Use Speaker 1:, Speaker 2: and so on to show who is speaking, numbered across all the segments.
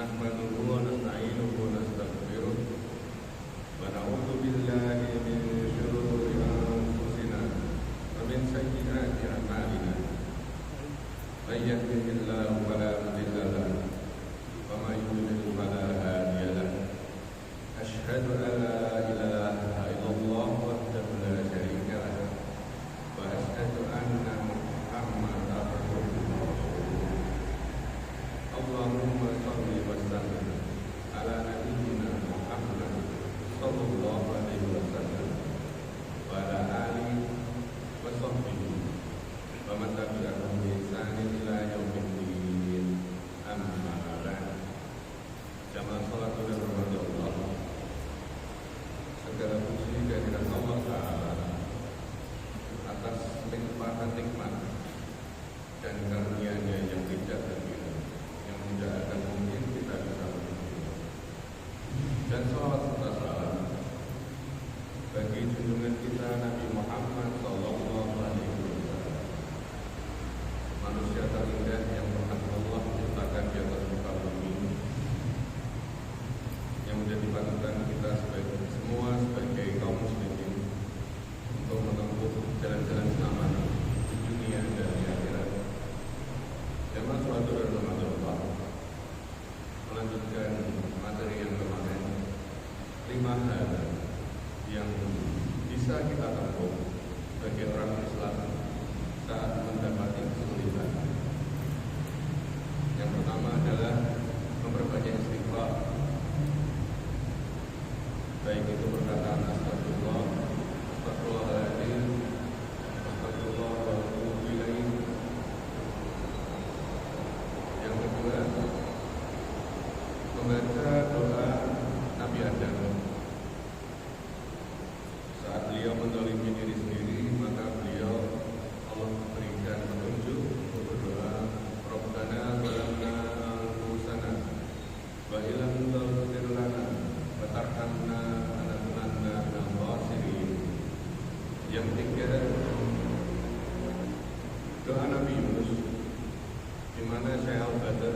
Speaker 1: نحمده ونستعينه ونستغفره ونعوذ بالله من شرور أنفسنا ومن سيئات أعمالنا من يهده الله فلا مضل له ومن يضلل فلا هادي له أشهد أن لا إله إلا الله وحده لا شريك له وأشهد أن محمدا عبده ورسوله اللهم صل وسلم على نبينا محمد صلى الله عليه وسلم وعلى آله وصحبه ومن تبعهم بإحسان إلى يوم الدين أما بعد. Jamaah salat dan rahmat Allah, segala puji kehadirat Allah Ta'ala atas limpahan nikmat dan karunia-Nya yang tidak terkira, yang tidak akan mungkin kita bisa menuju. Dan salawat serta salam bagi junjungan kita Nabi Muhammad Sallallahu Alaihi Wasallam, manusia terindah yang pernah Allah ciptakan di atas muka bumi, yang menjadi panutan kita semua sebagai kaum muslimin untuk menempuh jalan-jalan selamat di dunia dan di akhirat. Jamaah salat dan rahmat Allah, melanjutkan materi yang kemarin, 5 hal yang bisa kita tempuh sebagai orang Islam saat mendapati kesulitan. Yang pertama adalah memperbanyak istighfar, baik itu perkataan astagfirullah, astagfirullahaladzim, astagfirullah wa atubu ilaih. Yang kedua, membaca doa Nabi Adam. Saat beliau menzalimi diri sendiri, maka beliau Allah berikan petunjuk untuk berdoa, Rabbana zalamna anfusana wa illam taghfir lana wa tarhamna lanakunanna minal khasirin. Yang ketiga, doa Nabi Yunus, di mana Syekh Al-Badr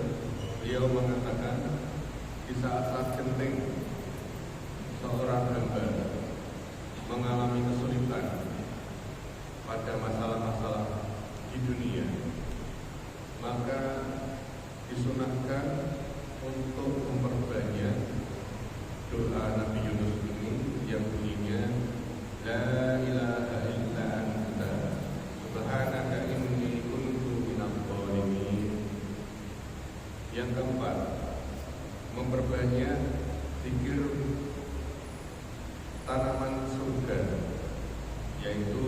Speaker 1: beliau mengatakan di saat-saat genting seorang hamba mengalami kesulitan pada masalah-masalah di dunia, maka disunahkan untuk memperbanyak doa Nabi Yunus ini yang bunyinya La ilaha illa anta subhanaka inni kuntu minadh dhalimin. Yang keempat, memperbanyak zikir tanaman surga, yaitu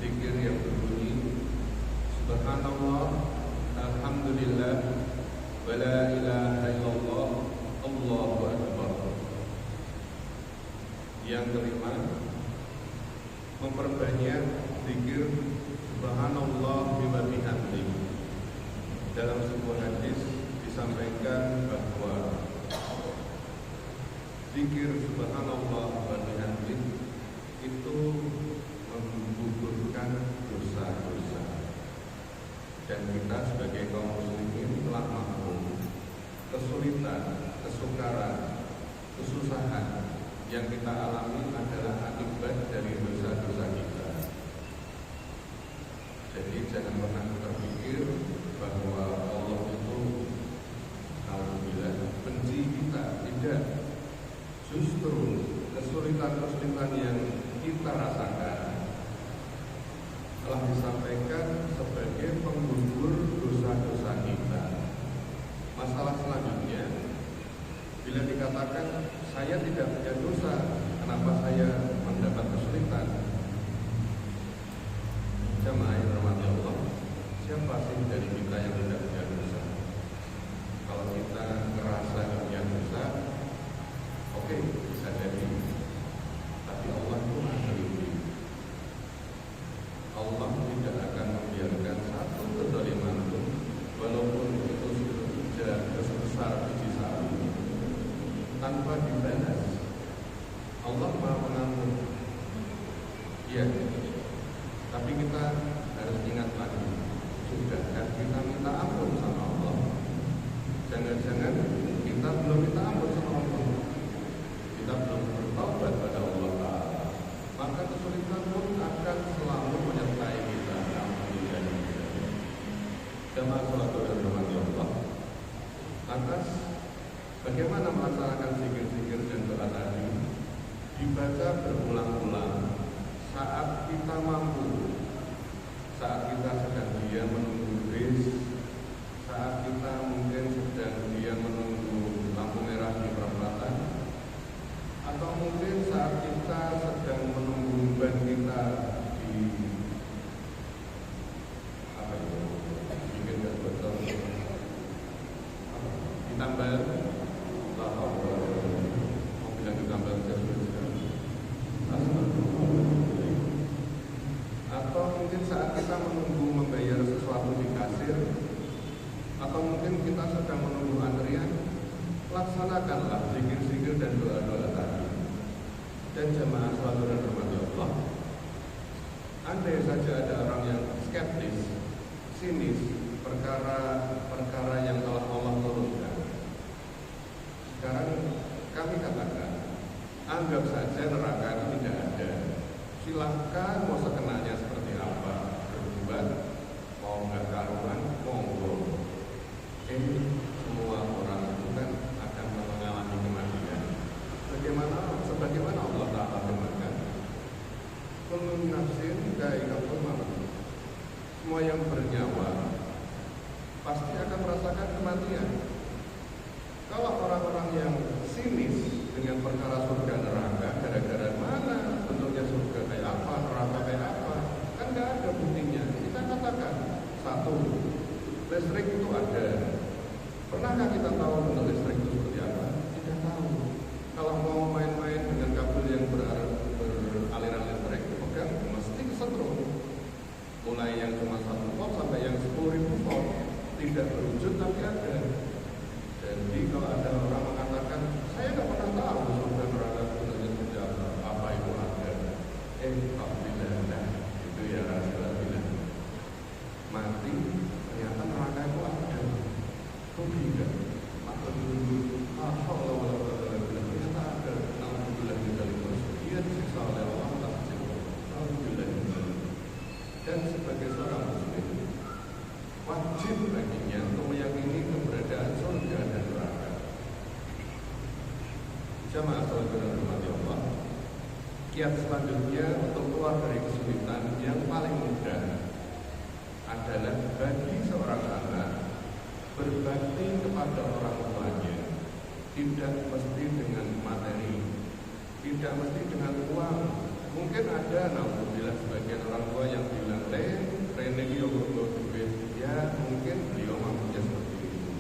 Speaker 1: zikir yang berbunyi Subhanallah, Alhamdulillah, wa la ilaha illallah, Allahu Akbar. Yang kelima, memperbanyak zikir Subhanallah wa bihamdihi. Dalam sebuah hadis disampaikan bahwa zikir Subhanallah wa bihamdihi itu menggugurkan dosa-dosa. Dan kita sebagai kaum muslimin telah maklum kesulitan, kesukaran, kesusahan yang kita alami adalah akibat dari dosa-dosa kita. Jadi jangan pernah terpikir bahwa Allah itu alhamdulillah benci kita. Tidak. Justru kesulitan-kesulitan yang kita rasakan telah disampaikan sebagai penggugur dosa-dosa kita. Masalah selanjutnya, bila dikatakan saya tidak punya dosa, kenapa saya mendapat kesulitan? Jamaah yang dirahmati Allah, siapa sih dari kita yang tidak punya dosa? Kalau kita merasa punya dosa, oke, bisa jadi. Tapi Allah itu ahli. Allah tidak akan membiarkan satu kezaliman pun, walaupun itu sebesar biji sawi, tanpa dibalas. Allah Maha Pengampun. Ya, tapi kita harus ingat lagi, sudah kan kita minta ampun sama Allah. Jangan-jangan kita Bagaimana melaksanakan zikir-zikir dan doa tadi? Dibaca berulang-ulang saat kita mampu, saat kita sedang diam menunggu bis, saat kita mungkin sedang diam menunggu lampu merah di perempatan, atau mungkin saat kita sedang menunggu ban kita di apa itu, bikin gas botol, ditambal, mau bilang ditambal atau mungkin saat kita menunggu membayar sesuatu di kasir, atau mungkin kita sedang menunggu antrian, laksanakanlah zikir-zikir dan doa-doa tadi. Dan jamaah selalu rahmati Allah, andai saja ada orang yang skeptis, sinis, perkara yang telah Allah turunkan, sekarang kami katakan, anggap saja neraka itu tidak ada. Silahkan mau sekenanya seperti apa, berbuat, mau nggak karuan, monggo. Semua orang itu kan akan mengalami kematian. Sebagaimana Allah Ta'ala firmankan, kullu nafsin dha'iqatul maut. Semua yang bernyawa pasti akan merasakan kematian. Kalau orang-orang yang sinis dengan perkara surga neraka, gara-gara mana bentuknya surga kayak apa, neraka kayak apa, kan nggak ada buktinya. Kita katakan satu, listrik itu ada. Pernahkah kita tahu bentuk listrik itu seperti apa? Tidak tahu. Kalau mau main-main dengan kabel yang beraliran listrik, pegang mesti kesetrum. Mulai yang cuma 1 volt sampai yang 10.000 volt, tidak berwujud tapi ada. Jadi kalau ada orang mengatakan, saya nggak pernah tahu surga neraka bentuknya seperti apa itu ada. Alhamdulillah, itu ya Rasulullah. Mati, ternyata neraka itu ada. Kok tidak? Maka dulu, ternyata ada. Alhamdulillah kita lihat. Dia disiksa oleh Allah, alhamdulillah. Dan sebagai seorang muslim, wajib baginya untuk meyakini keberadaan surga dan neraka. Jamaah salat rahmati Allah, kiat selanjutnya untuk keluar dari kesulitan yang paling mudah adalah bagi seorang anak berbakti kepada orang tuanya. Tidak mesti dengan materi, tidak mesti dengan uang. Mungkin ada, alhamdulillah, sebagian orang tua yang bilang, Rene yo duit. Ya mungkin beliau mampunya seperti itu.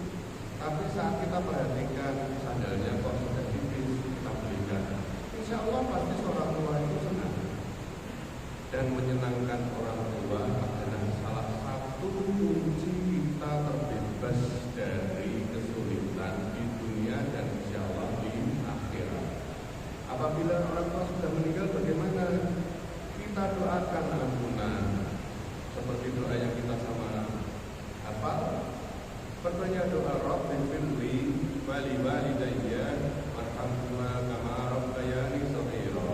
Speaker 1: Tapi saat kita perhatikan sandalnya kok sudah tipis, kita belikan, insya Allah pasti seorang tua itu senang. Dan menyenangkan orang tua adalah salah satu kunci kita terbebas dari kesulitan di dunia dan insya Allah di akhirat. Apabila orang tua sudah meninggal, bagaimana? Kita doakan ampunan seperti doa yang kita sama apa? Perbanyak doa Rabbi firli wali walidayya warhamhuma kama rabbayani shaghira.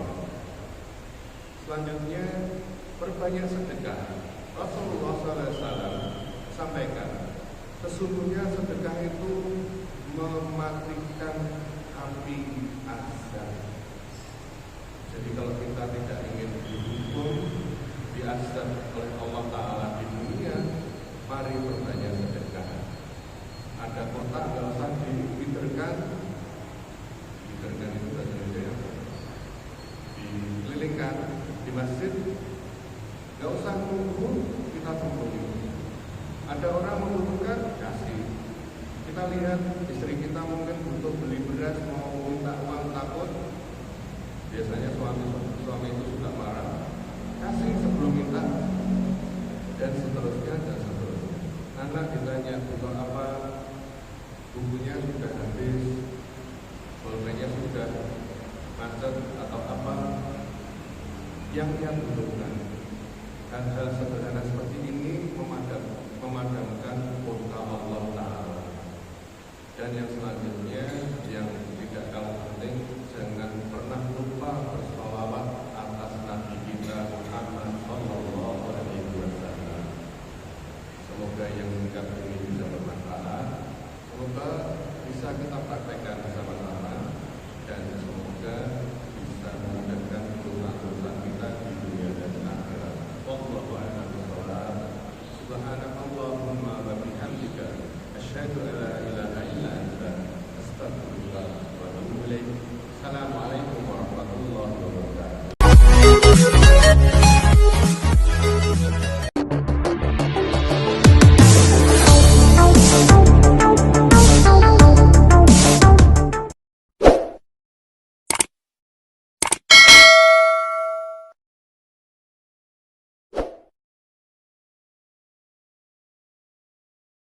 Speaker 1: Selanjutnya perbanyak sedekah. Rasulullah SAW sampaikan, sesungguhnya sedekah itu mematikan api azab. Jadi kalau kita tidak ingin dihukum, diazab oleh Allah Ta'ala di dunia, mari perbanyak sedekah. Ada kotak nggak usah diwiterkan. Witerkan itu bahasa Indonesia, dikelilingkan di masjid. Nggak usah nunggu kita sembunyi. Ada orang membutuhkan, kasih. Kita lihat istri kita mungkin butuh beli beras, mau minta uang takut. Biasanya suami itu suka marah. Kasih sebelum minta, dan seterusnya dan seterusnya. Anak ditanya butuh apa, bukunya sudah habis, pulpennya sudah macet atau apa yang dia butuhkan. Hal-hal sederhana seperti ini memadamkan murka Allah Ta'ala. Dan yang selanjutnya yang tidak kalah penting,